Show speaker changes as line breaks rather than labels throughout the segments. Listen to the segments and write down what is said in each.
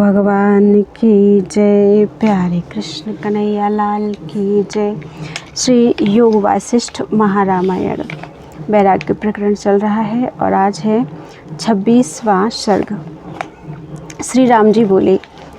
भगवान की जय। प्यारे कृष्ण कन्हैया लाल की जय। श्री योग वासिष्ठ महारामायण वैराग्य प्रकरण चल रहा है और आज है 26वां सर्ग। श्री राम जी बोले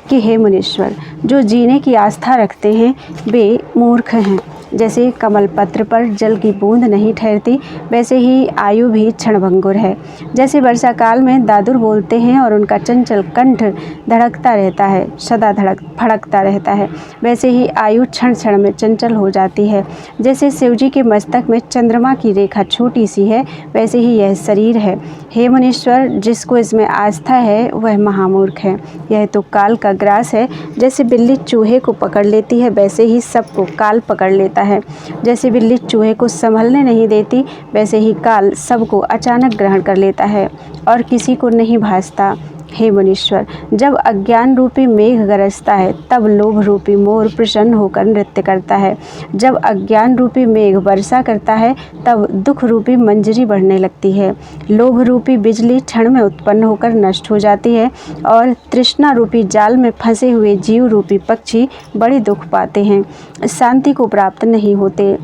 कि हे मुनीश्वर, जो जीने की आस्था रखते हैं वे मूर्ख हैं। जैसे कमल पत्र पर जल की बूंद नहीं ठहरती, वैसे ही आयु भी क्षणभंगुर है। जैसे वर्षा काल में दादुर बोलते हैं और उनका चंचल कंठ धड़कता रहता है, सदा फड़कता रहता है, वैसे ही आयु क्षण क्षण में चंचल हो जाती है। जैसे शिवजी के मस्तक में चंद्रमा की रेखा छोटी सी है, वैसे ही यह शरीर है। हे मुनीश्वर, जिसको इसमें आस्था है वह महामूर्ख है। यह तो काल का ग्रास है। जैसे बिल्ली चूहे को पकड़ लेती है, वैसे ही सबको काल पकड़ लेता है। जैसे बिल्ली चूहे को संभलने नहीं देती, वैसे ही काल सबको अचानक ग्रहण कर लेता है और किसी को नहीं भासता। हे मुनीश्वर, जब अज्ञान रूपी मेघ गरजता है, तब लोभ रूपी मोर प्रसन्न होकर नृत्य करता है। जब अज्ञान रूपी मेघ वर्षा करता है, तब दुख रूपी मंजरी बढ़ने लगती है। लोभ रूपी बिजली क्षण में उत्पन्न होकर नष्ट हो जाती है और तृष्णा रूपी जाल में फंसे हुए जीव रूपी पक्षी बड़े दुख पाते हैं, शांति को प्राप्त नहीं होते।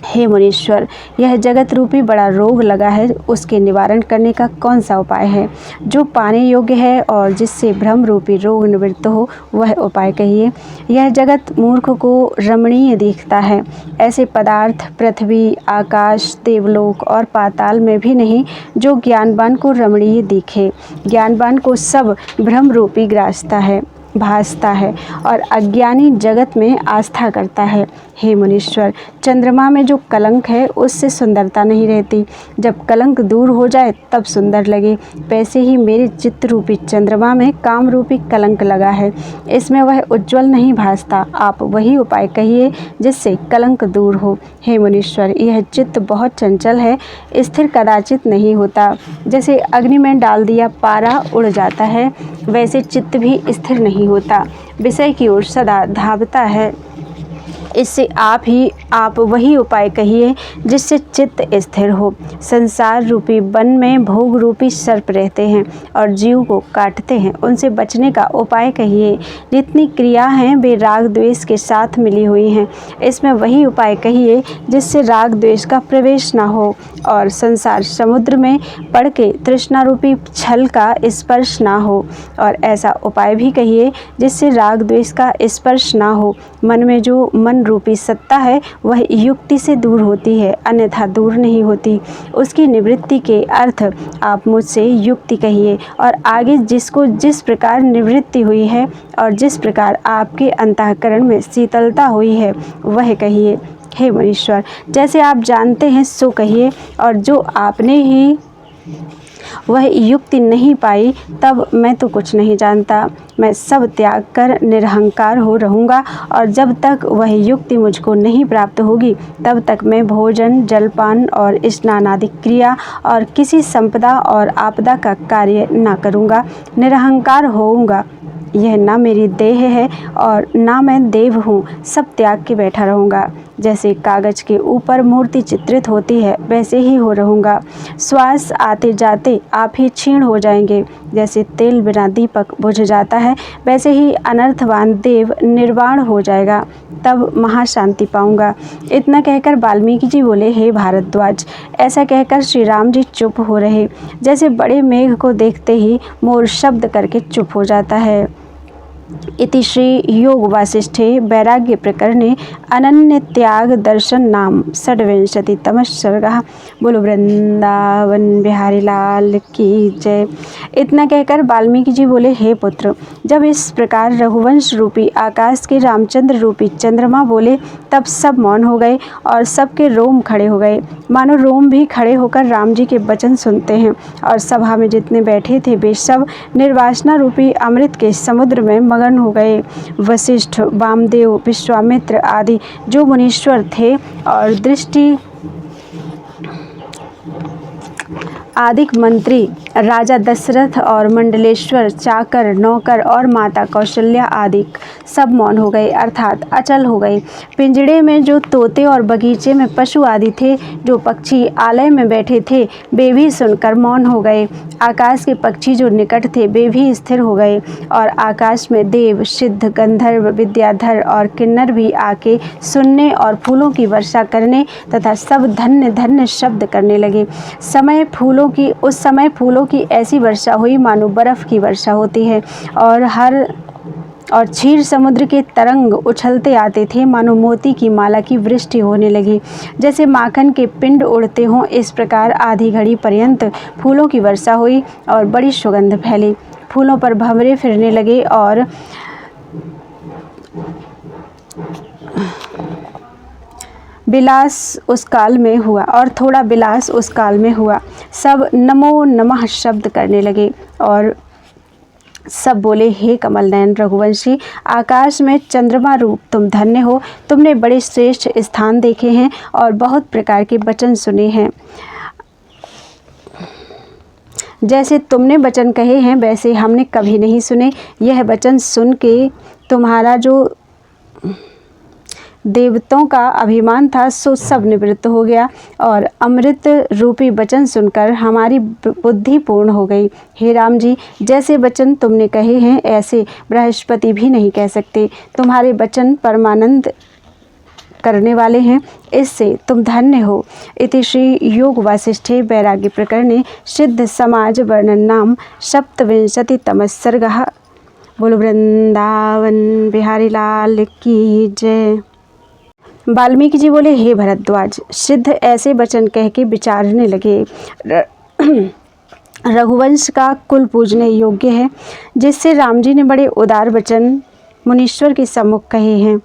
हे मुनीश्वर, यह जगत रूपी बड़ा रोग लगा है, उसके निवारण करने का कौन सा उपाय है? जो पाने योग्य है और जिससे भ्रम रूपी रोग निवृत्त हो, वह उपाय कहिए। यह जगत मूर्ख को रमणीय दिखता है। ऐसे पदार्थ पृथ्वी, आकाश, देवलोक और पाताल में भी नहीं जो ज्ञानवान को रमणीय दिखे। ज्ञानवान को सब भ्रम रूपी भासता है और अज्ञानी जगत में आस्था करता है। हे मुनीश्वर, चंद्रमा में जो कलंक है उससे सुंदरता नहीं रहती। जब कलंक दूर हो जाए तब सुंदर लगे, वैसे ही मेरे चित्त रूपी चंद्रमा में काम रूपी कलंक लगा है, इसमें वह उज्ज्वल नहीं भासता। आप वही उपाय कहिए जिससे कलंक दूर हो। हे मुनीश्वर, यह चित्त बहुत चंचल है, स्थिर कदाचित नहीं होता। जैसे अग्नि में डाल दिया पारा उड़ जाता है, वैसे चित्त भी स्थिर नहीं होता, विषय की ओर सदा धावता है। इससे आप वही उपाय कहिए जिससे चित्त स्थिर हो। संसार रूपी वन में भोग रूपी सर्प रहते हैं और जीव को काटते हैं, उनसे बचने का उपाय कहिए। जितनी क्रिया हैं वे राग द्वेष के साथ मिली हुई हैं, इसमें वही उपाय कहिए जिससे राग द्वेष का प्रवेश ना हो और संसार समुद्र में पड़ के तृष्णा रूपी छल का स्पर्श ना हो। और ऐसा उपाय भी कहिए जिससे राग द्वेष का स्पर्श ना हो। मन में जो मन रूपी सत्ता है वह युक्ति से दूर होती है, अन्यथा दूर नहीं होती। उसकी निवृत्ति के अर्थ आप मुझसे युक्ति कहिए और आगे जिसको जिस प्रकार निवृत्ति हुई है और जिस प्रकार आपके अंतःकरण में शीतलता हुई है वह कहिए। हे मुनीश्वर, जैसे आप जानते हैं सो कहिए और जो आपने ही वह युक्ति नहीं पाई, तब मैं तो कुछ नहीं जानता। मैं सब त्याग कर निरहंकार हो रहूँगा और जब तक वह युक्ति मुझको नहीं प्राप्त होगी, तब तक मैं भोजन, जलपान और स्नान आदि क्रिया और किसी संपदा और आपदा का कार्य ना करूँगा। निरहंकार होऊंगा। यह ना मेरी देह है और ना मैं देव हूँ, सब त्याग के बैठा रहूँगा। जैसे कागज के ऊपर मूर्ति चित्रित होती है, वैसे ही हो रहूँगा। श्वास आते जाते आप ही क्षीण हो जाएंगे। जैसे तेल बिना दीपक बुझ जाता है, वैसे ही अनर्थवान देव निर्वाण हो जाएगा, तब महाशांति पाऊँगा। इतना कहकर वाल्मीकि जी बोले, हे भारद्वाज। ऐसा कहकर श्री राम जी चुप हो रहे। जैसे बड़े मेघ को देखते ही मोर शब्द करके चुप हो जाता है। इति श्री योग वासिष्ठे वैराग्य प्रकरणे अनन्य त्याग दर्शन नाम षड्विंशतितमः सर्गः। बोलो वृंदावन बिहारी लाल की जय। इतना कहकर वाल्मीकि जी बोले, हे पुत्र, जब इस प्रकार रघुवंश रूपी आकाश के रामचंद्र रूपी चंद्रमा बोले, तब सब मौन हो गए और सबके रोम खड़े हो गए, मानो रोम भी खड़े होकर राम जी के वचन सुनते हैं। और सभा में जितने बैठे थे वे सब निर्वासना रूपी अमृत के समुद्र में मगन हो गए। वशिष्ठ, वामदेव, विश्वामित्र आदि जो मुनीश्वर थे और दृष्टि आदिक मंत्री राजा दशरथ और मंडलेश्वर, चाकर, नौकर और माता कौशल्या आदि सब मौन हो गए, अर्थात अचल हो गए। पिंजड़े में जो तोते और बगीचे में पशु आदि थे, जो पक्षी आलय में बैठे थे, वे भी सुनकर मौन हो गए। आकाश के पक्षी जो निकट थे, वे भी स्थिर हो गए, और आकाश में देव, सिद्ध, गंधर्व, विद्याधर और किन्नर भी आके सुनने और फूलों की वर्षा करने तथा सब धन्य धन्य शब्द करने लगे। उस समय फूलों की ऐसी वर्षा हुई मानो बर्फ की वर्षा होती है, और क्षीर समुद्र के तरंग उछलते आते थे, मानो मोती की माला की वृष्टि होने लगी। जैसे माखन के पिंड उड़ते हों, इस प्रकार आधी घड़ी पर्यंत फूलों की वर्षा हुई और बड़ी सुगंध फैली। फूलों पर भंवरे फिरने लगे और विलास उस काल में हुआ, और थोड़ा विलास उस काल में हुआ। सब नमो नमः शब्द करने लगे और सब बोले, हे कमल नयन रघुवंशी, आकाश में चंद्रमा रूप तुम धन्य हो। तुमने बड़े श्रेष्ठ स्थान देखे हैं और बहुत प्रकार के वचन सुने हैं। जैसे तुमने वचन कहे हैं, वैसे हमने कभी नहीं सुने। यह वचन सुन के तुम्हारा जो देवताओं का अभिमान था, सो सब निवृत्त हो गया, और अमृत रूपी वचन सुनकर हमारी बुद्धि पूर्ण हो गई। हे राम जी, जैसे वचन तुमने कहे हैं, ऐसे बृहस्पति भी नहीं कह सकते। तुम्हारे वचन परमानंद करने वाले हैं, इससे तुम धन्य हो। इति श्री योग वासिष्ठे वैराग्य प्रकरणे सिद्ध समाज वर्णन नाम सप्तविंशतितमः सर्गः। बोलो वृंदावन बिहारी लाल की जय। वाल्मीकि जी बोले, हे भरद्वाज, सिद्ध ऐसे वचन कह के विचारने लगे। रघुवंश का कुल पूजने योग्य है, जिससे राम जी ने बड़े उदार वचन मुनीश्वर के सम्मुख कहे हैं।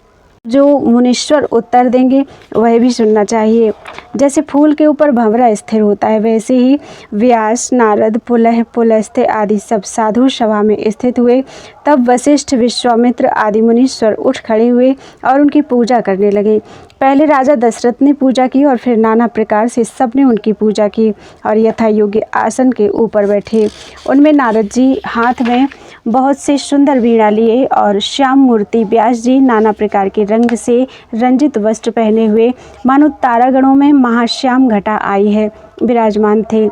जो मुनीश्वर उत्तर देंगे वह भी सुनना चाहिए। जैसे फूल के ऊपर भंवरा स्थिर होता है, वैसे ही व्यास, नारद, पुलह, पुलस्त्य आदि सब साधु सभा में स्थित हुए। तब वशिष्ठ, विश्वामित्र आदि मुनीश्वर उठ खड़े हुए और उनकी पूजा करने लगे। पहले राजा दशरथ ने पूजा की और फिर नाना प्रकार से सबने उनकी पूजा की और यथा योग्य आसन के ऊपर बैठे। उनमें नारद जी हाथ में बहुत से सुंदर वीणा लिए और श्याम मूर्ति व्यास जी नाना प्रकार के रंग से रंजित वस्त्र पहने हुए, मानो तारागणों में महाश्याम घटा आई है, विराजमान थे।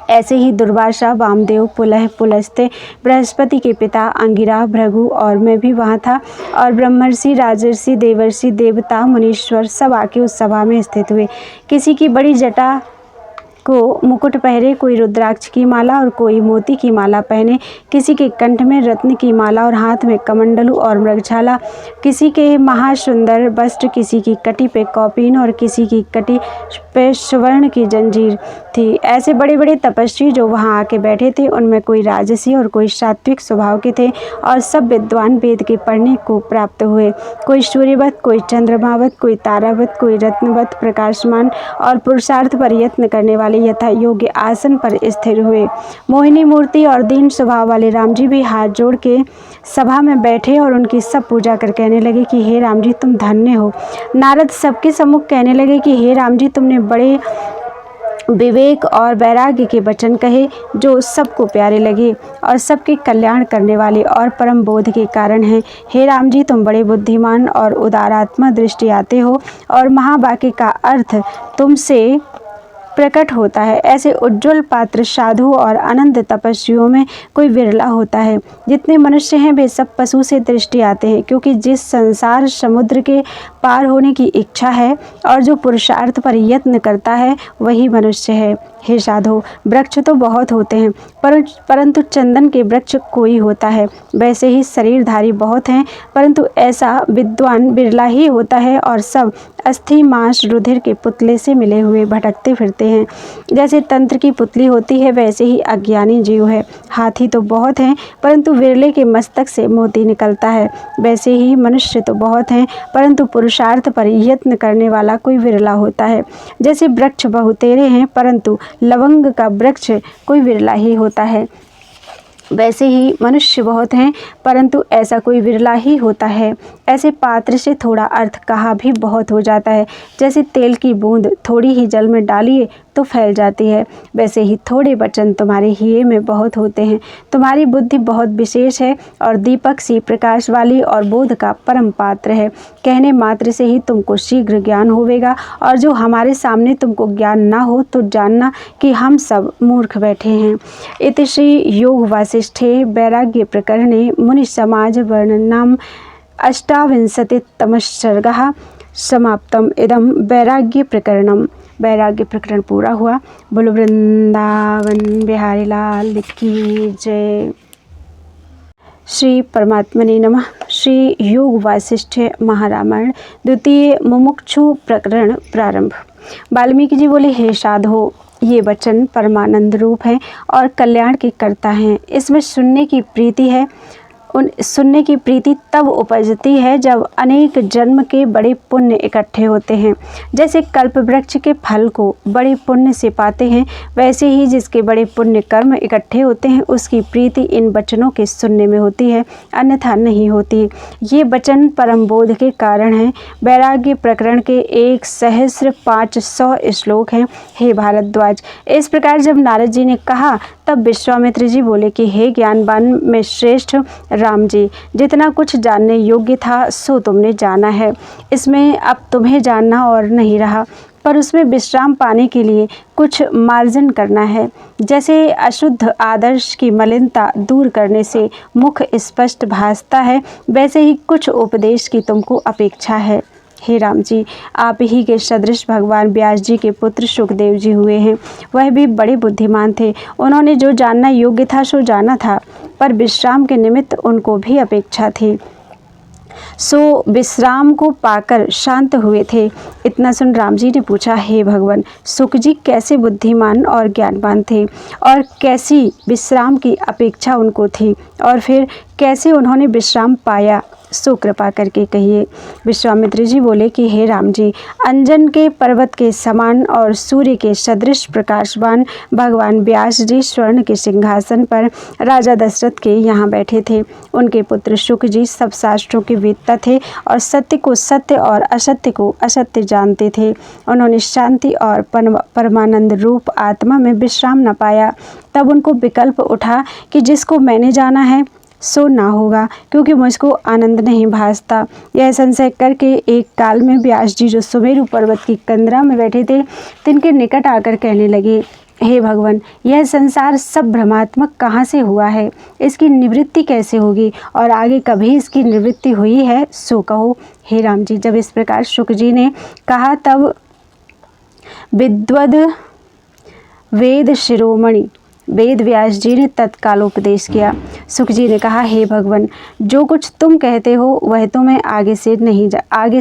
ऐसे ही दुर्वासा, वामदेव, पुलह, पुलस्त्य, बृहस्पति के पिता अंगिरा, भृगु और मैं भी वहाँ था, और ब्रह्मर्षि, राजर्षि, देवर्षि, देवता, मुनीश्वर सब आके उस सभा में स्थित हुए। किसी की बड़ी जटा को मुकुट पहने, कोई रुद्राक्ष की माला और कोई मोती की माला पहने, किसी के कंठ में रत्न की माला और हाथ में कमंडलू और मृगछाला, किसी के महासुंदर वस्त्र, किसी की कटी पे कौपीन और किसी की कटी पे स्वर्ण की जंजीर थी। ऐसे बड़े बड़े तपस्वी जो वहाँ आके बैठे थे, उनमें कोई राजसी और कोई सात्विक स्वभाव के थे, और सब विद्वान वेद के पढ़ने को प्राप्त हुए। कोई सूर्यवत, कोई चंद्रमावत, कोई तारावत, कोई रत्नवत प्रकाशमान और पुरुषार्थ पर यत्न करने वाले यथा योग्य आसन पर स्थिर हुए। मोहिनी मूर्ति और दीन स्वभाव वाले राम जी भी हाथ जोड़ के सभा में बैठे और उनकी सब पूजा कर कहने लगे कि हे राम जी, तुम धन्य हो। नारद सबके सम्मुख कहने लगे कि हे राम जी, तुमने बड़े विवेक और वैराग्य के वचन कहे, जो सबको प्यारे लगे और सबके कल्याण करने वाले और परम बोध के कारण हैं। हे राम जी, तुम बड़े बुद्धिमान और उदारात्मा दृष्टि आते हो, और महावाक्य का अर्थ तुमसे प्रकट होता है। ऐसे उज्ज्वल पात्र साधु और अनंत तपस्वियों में कोई विरला होता है। जितने मनुष्य हैं वे सब पशु से दृष्टि आते हैं, क्योंकि जिस संसार समुद्र के पार होने की इच्छा है और जो पुरुषार्थ पर यत्न करता है, वही मनुष्य है। हे साधु, वृक्ष तो बहुत होते हैं, परंतु चंदन के वृक्ष कोई होता है। वैसे ही शरीरधारी बहुत हैं, परंतु ऐसा विद्वान बिरला ही होता है, और सब अस्थि मांस रुधिर के पुतले से मिले हुए भटकते फिरते हैं। जैसे तंत्र की पुतली होती है, वैसे ही अज्ञानी जीव है। हाथी तो बहुत हैं, परंतु विरले के मस्तक से मोती निकलता है। वैसे ही मनुष्य तो बहुत हैं, परंतु पुरुषार्थ पर यत्न करने वाला कोई विरला होता है। जैसे वृक्ष बहुतेरे हैं, परंतु लवंग का वृक्ष कोई विरला ही होता है, वैसे ही मनुष्य बहुत हैं, परंतु ऐसा कोई विरला ही होता है। ऐसे पात्र से थोड़ा अर्थ कहा भी बहुत हो जाता है। जैसे तेल की बूंद थोड़ी ही जल में डालिए तो फैल जाती है, वैसे ही थोड़े वचन तुम्हारे हिये में बहुत होते हैं। तुम्हारी बुद्धि बहुत विशेष है और दीपक सी प्रकाश वाली और बोध का परम पात्र है। कहने मात्र से ही तुमको शीघ्र ज्ञान होवेगा, और जो हमारे सामने तुमको ज्ञान ना हो तो जानना कि हम सब मूर्ख बैठे हैं। इति श्री योग वासिष्ठे वैराग्य प्रकरणे मुनि समाज वर्णनम अष्टाविंशतितमः सर्गः समाप्तम। इदम वैराग्य प्रकरणम। वैराग्य प्रकरण पूरा हुआ। बोलो वृंदावन बिहारी लाल की जय। श्री परमात्मने नमः। श्री योग वासिष्ठ महारामायण द्वितीय मुमुक्षु प्रकरण प्रारंभ। वाल्मीकि जी बोले, हे साधो, ये वचन परमानंद रूप हैं और कल्याण के कर्ता हैं। इसमें सुनने की प्रीति तब उपजती है जब अनेक जन्म के बड़े पुण्य इकट्ठे होते हैं। जैसे कल्प वृक्ष के फल को बड़े पुण्य से पाते हैं, वैसे ही जिसके बड़े पुण्य कर्म इकट्ठे होते हैं उसकी प्रीति इन वचनों के सुनने में होती है, अन्यथा नहीं होती। ये वचन परम बोध के कारण हैं। वैराग्य प्रकरण के 1500 श्लोक हैं। हे भारद्वाज, इस प्रकार जब नारद जी ने कहा तब विश्वामित्र जी बोले कि हे ज्ञानवान में श्रेष्ठ राम जी, जितना कुछ जानने योग्य था सो तुमने जाना है। इसमें अब तुम्हें जानना और नहीं रहा, पर उसमें विश्राम पाने के लिए कुछ मार्जन करना है। जैसे अशुद्ध आदर्श की मलिनता दूर करने से मुख स्पष्ट भासता है, वैसे ही कुछ उपदेश की तुमको अपेक्षा है। हे राम जी, आप ही के सदृश भगवान व्यास जी के पुत्र सुखदेव जी हुए हैं। वह भी बड़े बुद्धिमान थे। उन्होंने जो जानना योग्य था सो जाना था, पर विश्राम के निमित्त उनको भी अपेक्षा थी, सो विश्राम को पाकर शांत हुए थे। इतना सुन राम जी ने पूछा, हे भगवान, सुख जी कैसे बुद्धिमान और ज्ञानवान थे, और कैसी विश्राम की अपेक्षा उनको थी, और फिर कैसे उन्होंने विश्राम पाया, सो कृपा करके कहिए। विश्वामित्र जी बोले कि हे राम जी, अंजन के पर्वत के समान और सूर्य के सदृश प्रकाशवान भगवान व्यास जी स्वर्ण के सिंहासन पर राजा दशरथ के यहाँ बैठे थे। उनके पुत्र शुक जी सब शास्त्रों के वेत्ता थे और सत्य को सत्य और असत्य को असत्य जानते थे। उन्होंने शांति और परमानंद रूप आत्मा में विश्राम न पाया। तब उनको विकल्प उठा कि जिसको मैंने जाना है सो ना होगा, क्योंकि मुझको आनंद नहीं भासता। यह संशय करके एक काल में व्यास जी जो सुमेरु पर्वत की कंदरा में बैठे थे, तिनके निकट आकर कहने लगे, हे भगवान, यह संसार सब भ्रमात्मक कहाँ से हुआ है, इसकी निवृत्ति कैसे होगी, और आगे कभी इसकी निवृत्ति हुई है सो कहो। हे राम जी, जब इस प्रकार शुक जी ने कहा तब विद्वद वेद शिरोमणि वेद व्यास जी ने तत्काल उपदेश किया। सुख जी ने कहा, हे भगवान, जो कुछ तुम कहते हो वह तो मैं आगे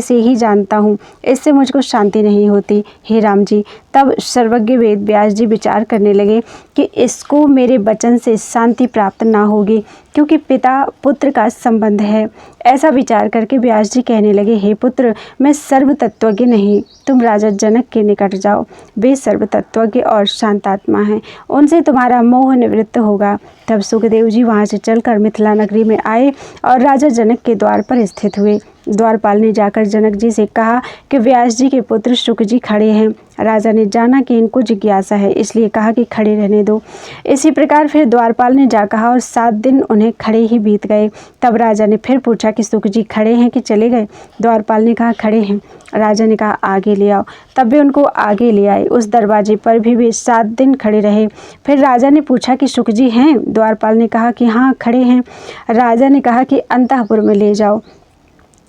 से ही जानता हूँ, इससे मुझको शांति नहीं होती। हे राम जी, तब सर्वज्ञ वेद व्यास जी विचार करने लगे कि इसको मेरे वचन से शांति प्राप्त ना होगी, क्योंकि पिता पुत्र का संबंध है। ऐसा विचार करके व्यास जी कहने लगे, हे पुत्र, मैं सर्व तत्वज्ञ नहीं, तुम राजा जनक के निकट जाओ। वे सर्व तत्वज्ञ और शांतात्मा हैं, उनसे तुम्हारा मोह निवृत्त होगा। तब सुखदेव जी वहाँ से चलकर मिथिला नगरी में आए और राजा जनक के द्वार पर स्थित हुए। द्वारपाल ने जाकर जनक जी से कहा कि व्यास जी के पुत्र शुक जी खड़े हैं। राजा ने जाना कि इनको जिज्ञासा है, इसलिए कहा कि खड़े रहने दो। इसी प्रकार फिर द्वारपाल ने जा कहा और 7 दिन उन्हें खड़े ही बीत गए। तब राजा ने फिर पूछा कि शुक जी खड़े हैं कि चले गए। द्वारपाल ने कहा खड़े हैं। राजा ने कहा आगे ले आओ। तब वे उनको आगे ले आए। उस दरवाजे पर भी वे 7 दिन खड़े रहे। फिर राजा ने पूछा कि शुक जी हैं? द्वारपाल ने कहा कि हाँ खड़े हैं। राजा ने कहा कि अंतःपुर में ले जाओ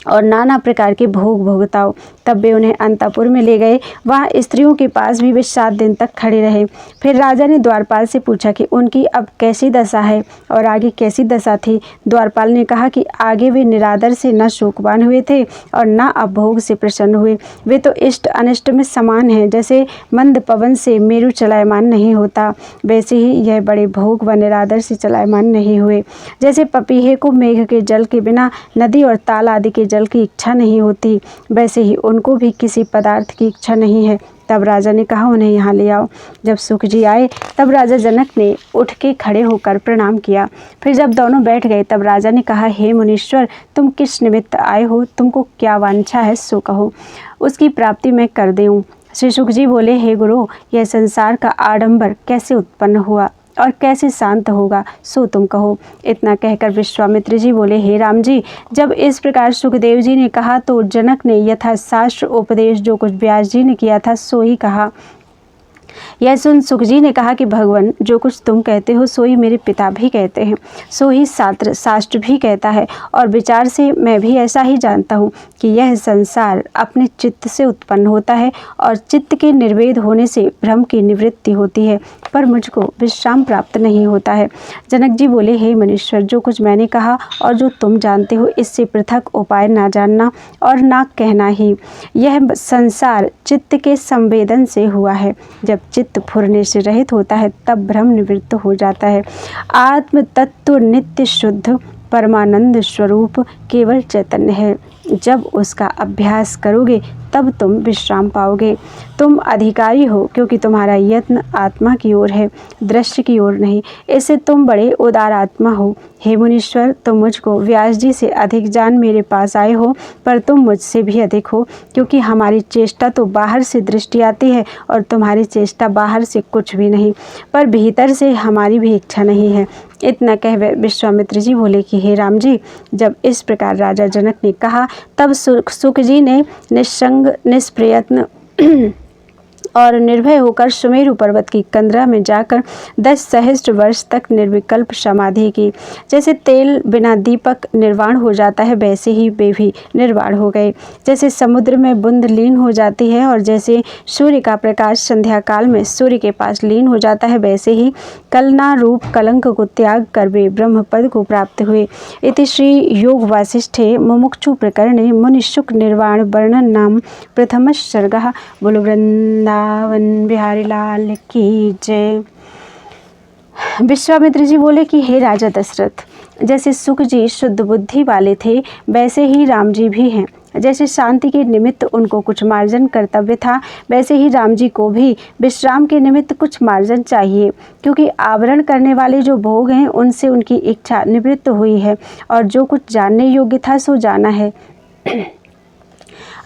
और नाना प्रकार के भोग भोगताओ। तब वे उन्हें अंतःपुर में ले गए। वहाँ स्त्रियों के पास भी वे 7 दिन तक खड़े रहे। फिर राजा ने द्वारपाल से पूछा कि उनकी अब कैसी दशा है और आगे कैसी दशा थी। द्वारपाल ने कहा कि आगे वे निरादर से न शोकवान हुए थे और न अभोग से प्रसन्न हुए। वे तो इष्ट अनिष्ट में समान हैं। जैसे मंद पवन से मेरु चलायमान नहीं होता, वैसे ही यह बड़े भोग व निरादर से चलायमान नहीं हुए। जैसे पपीहे को मेघ के जल के बिना नदी और ताल आदि के जल की इच्छा नहीं होती, वैसे ही उनको भी किसी पदार्थ की इच्छा नहीं है। तब राजा ने कहा उन्हें यहाँ ले आओ। जब सुख जी आए तब राजा जनक ने उठ के खड़े होकर प्रणाम किया। फिर जब दोनों बैठ गए तब राजा ने कहा, हे मुनीश्वर, तुम किस निमित्त आए हो? तुमको क्या वांछा है सो कहो, उसकी प्राप्ति मैं कर दूँ। श्री शुक जी बोले, हे गुरु, यह संसार का आडंबर कैसे उत्पन्न हुआ और कैसे शांत होगा, सो तुम कहो। इतना कहकर विश्वामित्र जी बोले, हे राम जी, जब इस प्रकार सुखदेव जी ने कहा तो जनक ने यथा शास्त्र उपदेश जो कुछ व्यास जी ने किया था सो ही कहा। यह सुन सुख जी ने कहा कि भगवान, जो कुछ तुम कहते हो सो ही मेरे पिता भी कहते हैं, सो ही शास्त्र भी कहता है, और विचार से मैं भी ऐसा ही जानता हूँ कि यह संसार अपने चित्त से उत्पन्न होता है और चित्त के निर्वेद होने से भ्रम की निवृत्ति होती है, पर मुझको विश्राम प्राप्त नहीं होता है। जनक जी बोले, हे मनुष्यर, जो कुछ मैंने कहा और जो तुम जानते हो इससे पृथक उपाय ना जानना और ना कहना ही। यह संसार चित्त के संवेदन से हुआ है। जब चित्त फुरने से रहित होता है तब भ्रम निवृत्त हो जाता है। आत्म तत्व नित्य शुद्ध परमानंद स्वरूप केवल चैतन्य है। जब उसका अभ्यास करोगे तब तुम विश्राम पाओगे। तुम अधिकारी हो क्योंकि तुम्हारा यत्न आत्मा की ओर है, दृश्य की ओर नहीं। इससे तुम बड़े उदार आत्मा हो। हे मुनीश्वर, तुम मुझको व्यास जी से अधिक जान मेरे पास आए हो, पर तुम मुझसे भी अधिक हो, क्योंकि हमारी चेष्टा तो बाहर से दृष्टि आती है और तुम्हारी चेष्टा बाहर से कुछ भी नहीं, पर भीतर से हमारी भी इच्छा नहीं है। इतना कह विश्वामित्र जी बोले कि हे राम जी, जब इस प्रकार राजा जनक ने कहा तब सुख जी ने निस्संग निष्प्रयत्न और निर्भय होकर सुमेरु पर्वत की कंदरा में जाकर 10 सहस्त्र वर्ष तक निर्विकल्प समाधि की। जैसे तेल बिना दीपक निर्वाण हो जाता है, वैसे ही वे भी निर्वाण हो गए। जैसे समुद्र में बूंद लीन हो जाती है और जैसे सूर्य का प्रकाश संध्या काल में सूर्य के पास लीन हो जाता है, वैसे ही कलना रूप कलंक को त्याग कर वे ब्रह्म पद को प्राप्त हुए। इति श्री योग वासिष्ठे मुमुक्षु प्रकरणे मुनिशुक निर्वाण वर्णन नाम प्रथम सर्गः। बोलो वृंदावन बिहारी लाल की जय। विश्वामित्र जी बोले कि हे राजा दशरथ, जैसे सुख जी शुद्ध बुद्धि वाले थे वैसे ही राम जी भी हैं। जैसे शांति के निमित्त उनको कुछ मार्जन कर्तव्य था, वैसे ही राम जी को भी विश्राम के निमित्त कुछ मार्जन चाहिए, क्योंकि आवरण करने वाले जो भोग हैं उनसे उनकी इच्छा निवृत्त हुई है और जो कुछ जानने योग्य था सो जाना है।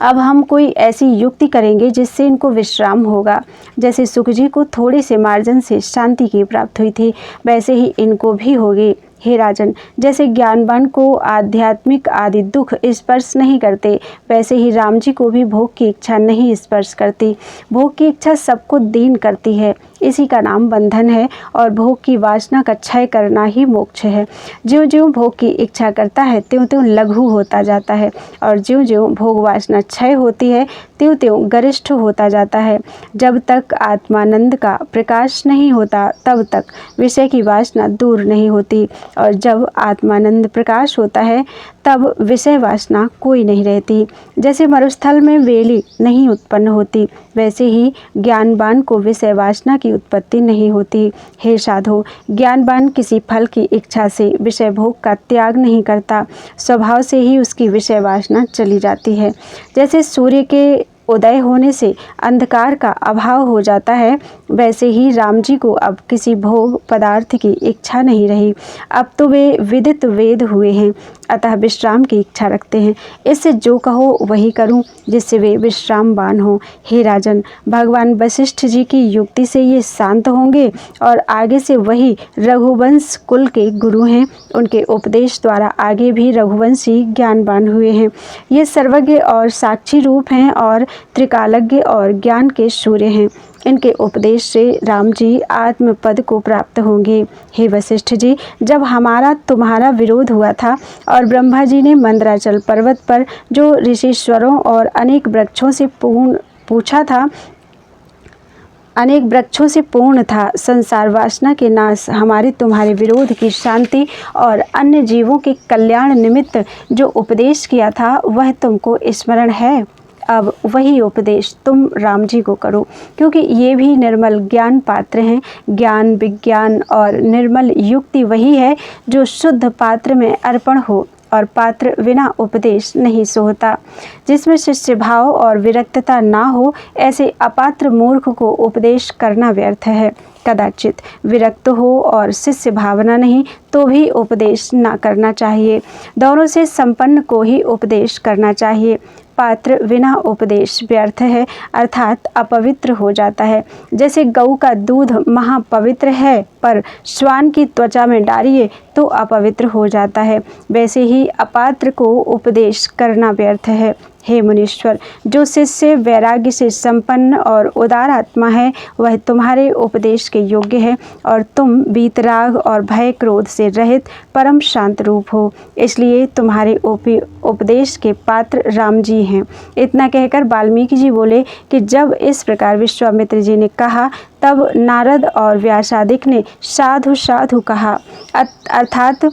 अब हम कोई ऐसी युक्ति करेंगे जिससे इनको विश्राम होगा। जैसे सुख जी को थोड़े से मार्जन से शांति की प्राप्त हुई थी, वैसे ही इनको भी होगी। हे राजन, जैसे ज्ञानवान को आध्यात्मिक आदि दुख स्पर्श नहीं करते, वैसे ही राम जी को भी भोग की इच्छा नहीं स्पर्श करती। भोग की इच्छा सबको दीन करती है, इसी का नाम बंधन है, और भोग की वासना का क्षय करना ही मोक्ष है। ज्यों ज्यों भोग की इच्छा करता है त्यों त्यों लघु होता जाता है, और ज्यों ज्यों भोग वासना क्षय होती है त्यों त्यों गरिष्ठ होता जाता है। जब तक आत्मानंद का प्रकाश नहीं होता तब तक विषय की वासना दूर नहीं होती, और जब आत्मानंद प्रकाश होता है तब विषय वासना कोई नहीं रहती। जैसे मरुस्थल में वेली नहीं उत्पन्न होती, वैसे ही ज्ञानवान को विषय वासना की उत्पत्ति नहीं होती। हे साधो, ज्ञानवान किसी फल की इच्छा से विषय भोग का त्याग नहीं करता, स्वभाव से ही उसकी विषय वासना चली जाती है। जैसे सूर्य के उदय होने से अंधकार का अभाव हो जाता है, वैसे ही राम जी को अब किसी भोग पदार्थ की इच्छा नहीं रही। अब तो वे विदित वेद हुए हैं, अतः विश्राम की इच्छा रखते हैं। इससे जो कहो वही करूं, जिससे वे विश्रामवान हो। हे राजन, भगवान वशिष्ठ जी की युक्ति से ये शांत होंगे और आगे से वही रघुवंश कुल के गुरु हैं। उनके उपदेश द्वारा आगे भी रघुवंशी ज्ञानवान हुए हैं। ये सर्वज्ञ और साक्षी रूप हैं और त्रिकालज्ञ और ज्ञान के सूर्य हैं। इनके उपदेश से राम जी आत्मपद को प्राप्त होंगे। हे वशिष्ठ जी, जब हमारा तुम्हारा विरोध हुआ था और ब्रह्मा जी ने मंदराचल पर्वत पर जो ऋषिश्वरों और अनेक वृक्षों से पूर्ण था, संसार वासना के नाश, हमारे तुम्हारे विरोध की शांति और अन्य जीवों के कल्याण निमित्त जो उपदेश किया था वह तुमको स्मरण है। अब वही उपदेश तुम राम जी को करो, क्योंकि ये भी निर्मल ज्ञान पात्र हैं। ज्ञान, विज्ञान और निर्मल युक्ति वही है जो शुद्ध पात्र में अर्पण हो, और पात्र बिना उपदेश नहीं सोता। जिसमें शिष्य भाव और विरक्तता ना हो, ऐसे अपात्र मूर्ख को उपदेश करना व्यर्थ है। कदाचित विरक्त हो और शिष्य भावना नहीं तो भी उपदेश ना करना चाहिए। दोनों से संपन्न को ही उपदेश करना चाहिए। पात्र बिना उपदेश व्यर्थ है, अर्थात अपवित्र हो जाता है। जैसे गऊ का दूध महापवित्र है, पर श्वान की त्वचा में डालिए तो अपवित्र हो जाता है, वैसे ही अपात्र को उपदेश करना व्यर्थ है। हे मुनीश्वर, जो शिष्य वैराग्य से संपन्न और उदार आत्मा है, वह तुम्हारे उपदेश के योग्य है, और तुम वीतराग और भय क्रोध से रहित परम शांत रूप हो, इसलिए तुम्हारे उपदेश के पात्र राम जी हैं। इतना कहकर वाल्मीकि जी बोले कि जब इस प्रकार विश्वामित्र जी ने कहा, तब नारद और व्यासादिक ने साधु साधु कहा, अर्थात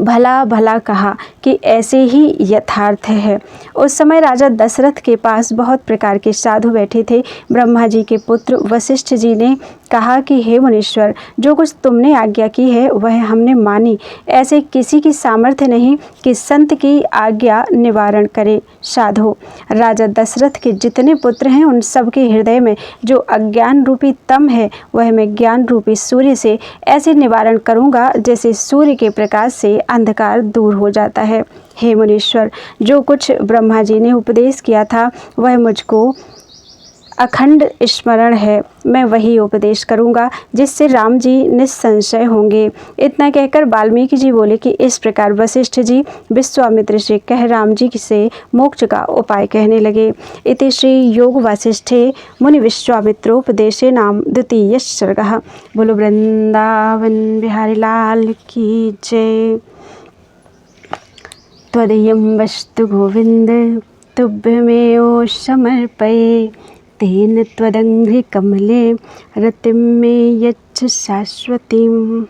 भला भला कहा कि ऐसे ही यथार्थ है। उस समय राजा दशरथ के पास बहुत प्रकार के साधु बैठे थे। ब्रह्मा जी के पुत्र वशिष्ठ जी ने कहा कि हे मुनीश्वर, जो कुछ तुमने आज्ञा की है वह हमने मानी। ऐसे किसी की सामर्थ्य नहीं कि संत की आज्ञा निवारण करे। साधो, राजा दशरथ के जितने पुत्र हैं उन सबके हृदय में जो अज्ञान रूपी तम है, वह मैं ज्ञान रूपी सूर्य से ऐसे निवारण करूँगा जैसे सूर्य के प्रकाश से अंधकार दूर हो जाता है। हे मुनीश्वर, जो कुछ ब्रह्मा जी ने उपदेश किया था वह मुझको अखंड स्मरण है। मैं वही उपदेश करूंगा जिससे राम जी निसंशय होंगे। इतना कहकर वाल्मीकि जी बोले कि इस प्रकार वशिष्ठ जी विश्वामित्र से कह राम जी से मोक्ष का उपाय कहने लगे। इति श्री योग वासिष्ठे मुनि विश्वामित्रोपदेशे नाम द्वितीय सर्गः। बोलो वृंदावन बिहारी लाल की जय। त्वदीयं वस्तु गोविंद तुभ्यमेव समर्पये, तेन त्वदङ्घ्रिकमले रतिं मे यच्छ शाश्वतीम्।